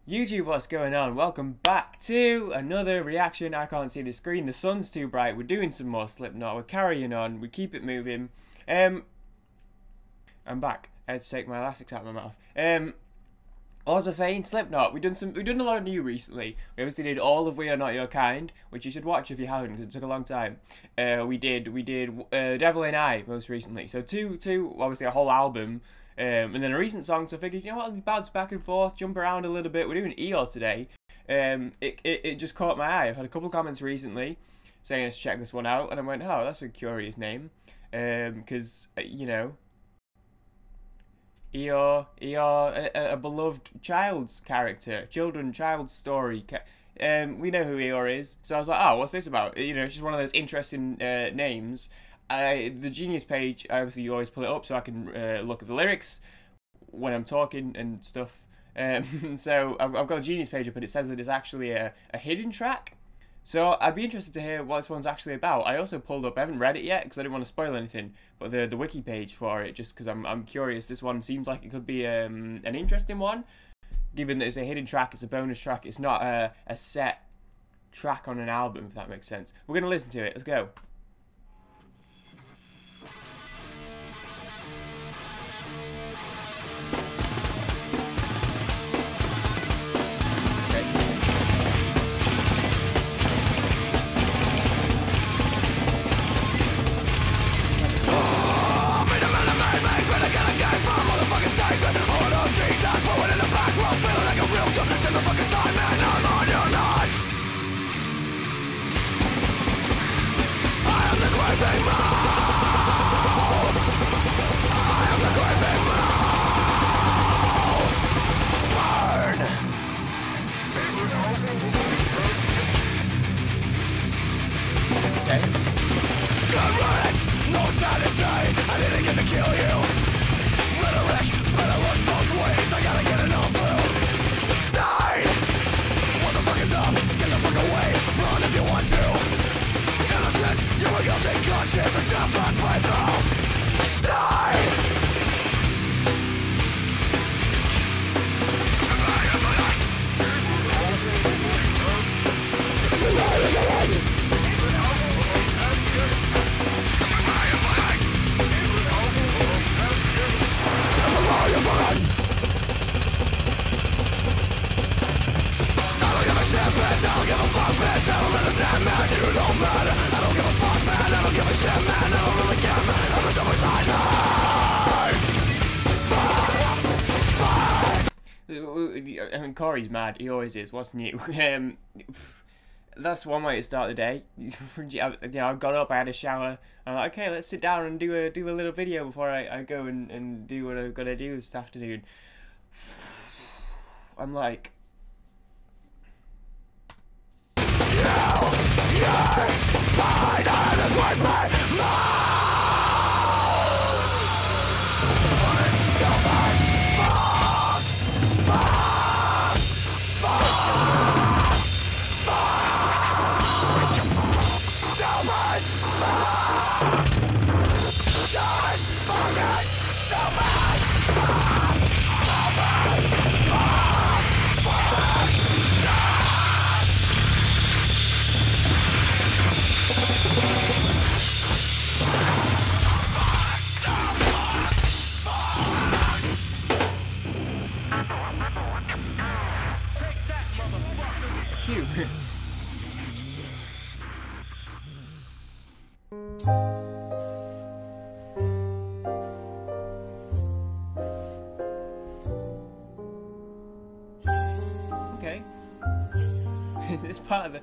YouTube, what's going on? Welcome back to another reaction. I can't see the screen, the sun's too bright. We're doing some more Slipknot, we're carrying on, we keep it moving. I'm back. I had to take my elastics out of my mouth. What was I saying? Slipknot. We've done a lot of new recently. We obviously did all of We Are Not Your Kind, which you should watch if you haven't, because it took a long time. We did Devil in I most recently. So two, obviously a whole album. And then a recent song, so I figured, you know what, I'll bounce back and forth, jump around a little bit. We're doing Eeyore today. It just caught my eye. I've had a couple of comments recently saying let's check this one out, and I went, oh, that's a curious name. Because, you know, Eeyore, a beloved child's character, child's story. We know who Eeyore is, so I was like, oh, what's this about? You know, it's just one of those interesting names. The Genius page, obviously you always pull it up so I can look at the lyrics when I'm talking and stuff. So I've got a Genius page up and it says that it's actually a hidden track. So I'd be interested to hear what this one's actually about. I also pulled up, I haven't read it yet because I didn't want to spoil anything, but the wiki page for it, just because I'm curious. This one seems like it could be an interesting one, given that it's a hidden track, it's a bonus track, it's not a set track on an album, if that makes sense. We're going to listen to it, let's go. I didn't get to kill you. Rhetoric, better look both ways. I gotta get it all through. Stay! What the fuck is up? Get the fuck away. Run if you want to. Innocent, you're a guilty conscience. A jump on my throat. Stay! I don't give a fuck, bitch, I don't let a damn match, you don't matter. I don't give a fuck, man, I don't give a shit, man, I don't really care, man. I'm just beside me. I mean, Corey's mad, he always is, what's new? That's one way to start the day. You know, I got up, I had a shower, I'm like, okay, let's sit down and do a little video before I go and do what I've got to do this afternoon. I'm like, okay. Is this part of the...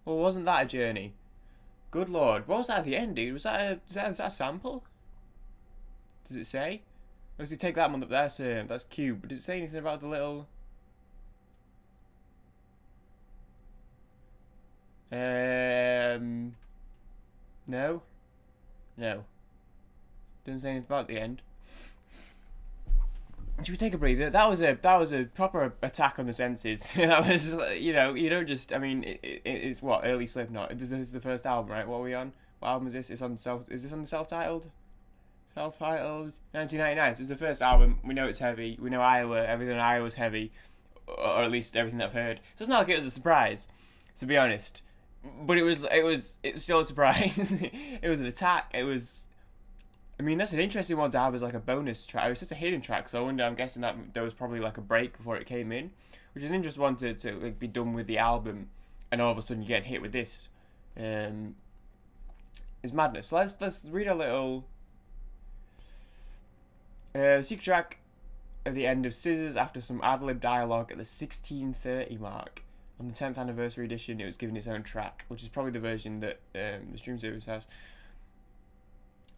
Well, wasn't that a journey? Good lord. What was that at the end, dude? Was that a sample? Does it say? Or does it take that one up there? That's cute. But does it say anything about the little... No? No. Doesn't say anything about the end. Should we take a breather? That was a proper attack on the senses. That was, you know, you don't just. I mean, it's what, early Slipknot. This is the first album, right? What are we on? What album is this? It's on self. Is this on the self-titled? Self-titled 1999. So it's the first album. We know it's heavy. We know Iowa. Everything on Iowa's heavy, or at least everything that I've heard. So it's not like it was a surprise, to be honest. But it's still a surprise. It was an attack. It was. I mean, that's an interesting one to have as like a bonus track. It was just a hidden track, so I'm guessing that there was probably like a break before it came in, which is an interesting one to like be done with the album, and all of a sudden you get hit with this. It's madness. So let's read a little secret track at the end of Scissors after some ad-lib dialogue at the 1630 mark. On the 10th anniversary edition, it was given its own track, which is probably the version that the stream service has.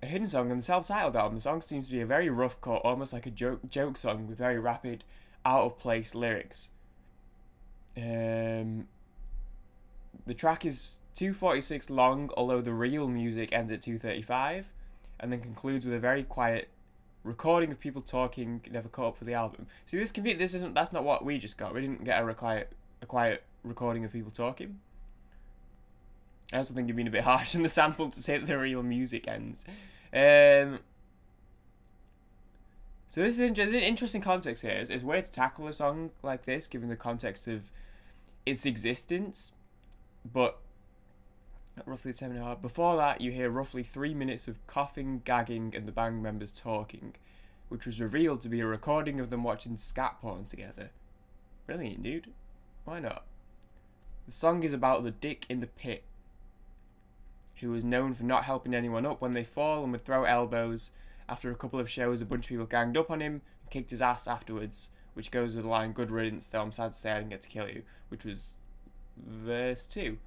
A hidden song on the self-titled album. The song seems to be a very rough cut, almost like a joke song with very rapid, out-of-place lyrics. The track is 2:46 long, although the real music ends at 2:35, and then concludes with a very quiet recording of people talking. Never caught up for the album. See, that's not what we just got. We didn't get a quiet recording of people talking. I also think you've been a bit harsh on the sample to say that the real music ends. So this is an interesting context here. It's a way to tackle a song like this, given the context of its existence. But roughly 10.5. Before that, you hear roughly 3 minutes of coughing, gagging, and the band members talking, which was revealed to be a recording of them watching scat porn together. Brilliant, dude. Why not? The song is about the dick in the pit, who was known for not helping anyone up when they fall and would throw elbows. After a couple of shows, a bunch of people ganged up on him and kicked his ass afterwards, which goes with the line, "Good riddance, though I'm sad to say I didn't get to kill you," which was verse 2.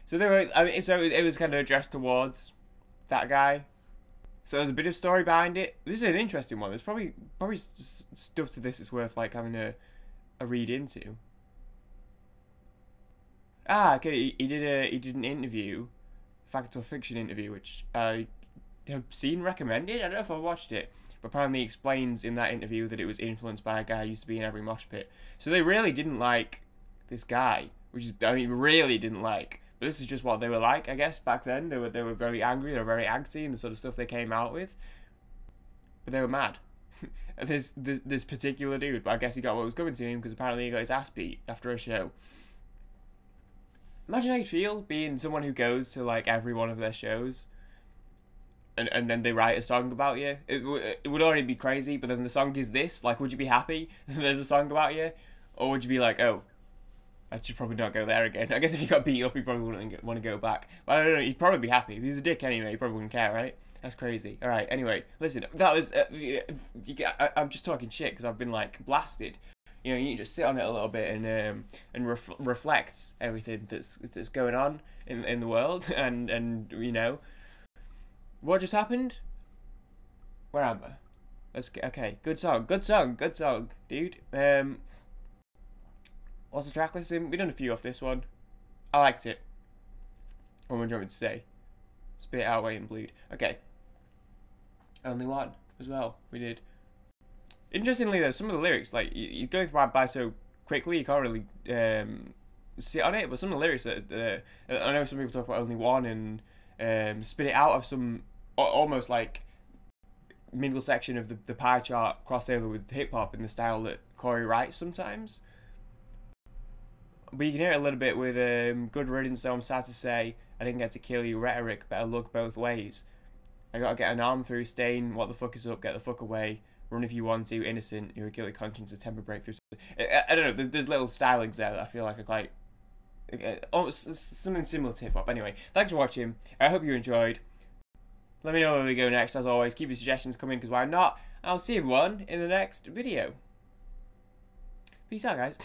So it was kind of addressed towards that guy. So there's a bit of story behind it. This is an interesting one. There's probably stuff to this that's worth like having a read into. Okay, he did an interview, fact or fiction interview, which I have seen recommended. I don't know if I watched it, but apparently he explains in that interview that it was influenced by a guy who used to be in every mosh pit. So they really didn't like this guy, which is, I mean, really didn't like. But this is just what they were like, I guess, back then. They were very angry, they were very angsty in the sort of stuff they came out with. But they were mad. this particular dude, but I guess he got what was coming to him because apparently he got his ass beat after a show. Imagine how you feel being someone who goes to like every one of their shows, and then they write a song about you. It would already be crazy, but then the song is this. Like, would you be happy that there's a song about you, or would you be like, oh, I should probably not go there again? I guess if you got beat up, you probably wouldn't want to go back. But I don't know. You'd probably be happy. If he's a dick anyway, you probably wouldn't care, right? That's crazy. All right. Anyway, listen. That was. I'm just talking shit because I've been like blasted. You know, you can just sit on it a little bit and reflect everything that's going on in the world, and you know, what just happened? Where am I? Let's get okay. Good song, dude. What's the track listing? We've done a few off this one. I liked it. What would you want me to say? Spit it out, wait and bleed. Okay. Only one as well. We did. Interestingly, though, some of the lyrics, like, you're going by so quickly, you can't really sit on it, but some of the lyrics, I know some people talk about Only One and spit it out of some almost like middle section of the pie chart crossover with hip-hop in the style that Corey writes sometimes. But you can hear it a little bit with Good Riddance, so I'm sad to say I didn't get to kill you, rhetoric, better look both ways. I gotta get an arm through, stain, what the fuck is up, get the fuck away. Run if you want to, innocent, you're a guilty conscience, a temper breakthrough. I don't know, there's little stylings there that I feel like are quite... something similar to hip-hop. Anyway, thanks for watching. I hope you enjoyed. Let me know where we go next, as always. Keep your suggestions coming, because why not? I'll see everyone in the next video. Peace out, guys.